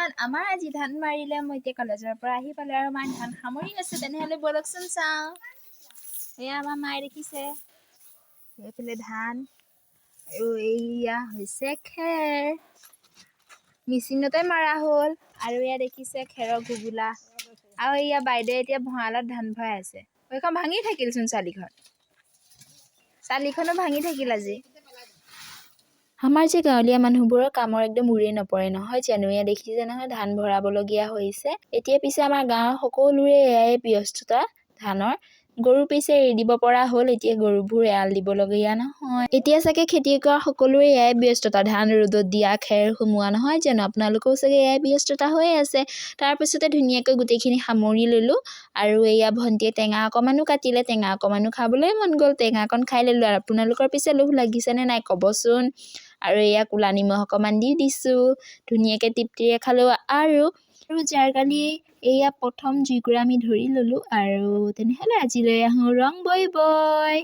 Everyone, আমাৰ আজি ধান মাৰিলে। মই এতিয়া কলেজৰ পৰা আহি পালে আৰু মায়ে ধান সামৰি আছে। তেনেহ'লে বলকচোন চাওঁ। এয়া আমাৰ মায়ে দেখিছে এইফালে ধান আৰু এইয়া হৈছে খেৰ, মেচিনতে মাৰা হ'ল। আৰু এয়া দেখিছে খেৰৰ ঘুগুলা। আৰু এয়া বাইদেৱে এতিয়া ভঁৰালত ধান ভৰাই আছে। এইখন ভাঙি থাকিলচোন চালিখনো ভাঙি থাকিল আজি। আমাৰ যে গাঁৱলীয়া মানুহবোৰৰ কামৰ একদম উৰে নপৰে নহয় জানো। এয়া দেখিছে নহয় ধান ভৰাবলগীয়া হৈছে। এতিয়া পিছে আমাৰ গাঁৱৰ সকলোৰে এয়াই ব্যস্ততা ধানৰ। গৰু পিছে এৰি দিব পৰা হ'ল, এতিয়া গৰুবোৰ এৰাল দিবলগীয়া নহয়। এতিয়া চাগে খেতি কৰা সকলোৰে এয়াই ব্যস্ততা, ধান ৰ'দত দিয়া, খেৰ সোমোৱা নহয় জানো। আপোনালোকেও চাগে এয়াই ব্যস্ততা হৈ আছে। তাৰপিছতে ধুনীয়াকৈ গোটেইখিনি সামৰি ল'লোঁ। আৰু এয়া ভণ্টিয়ে টেঙা অকণমানো কাটিলে, টেঙা অকণমানো খাবলৈ মন গ'ল, টেঙা অকণ খাই ল'লোঁ। আৰু আপোনালোকৰ পিছে লোভ লাগিছেনে নাই ক'বচোন। আৰু এয়া ক'লা নিমখ অকণমান দি দিছোঁ, ধুনীয়াকৈ তৃপ্তিৰে খালোঁ। আৰু জাৰকালি এয়া প্ৰথম জুইকুৰা আমি ধৰি ল'লোঁ। আৰু তেনেহ'লে আজিলৈ আহোঁ, ৰং বই বই।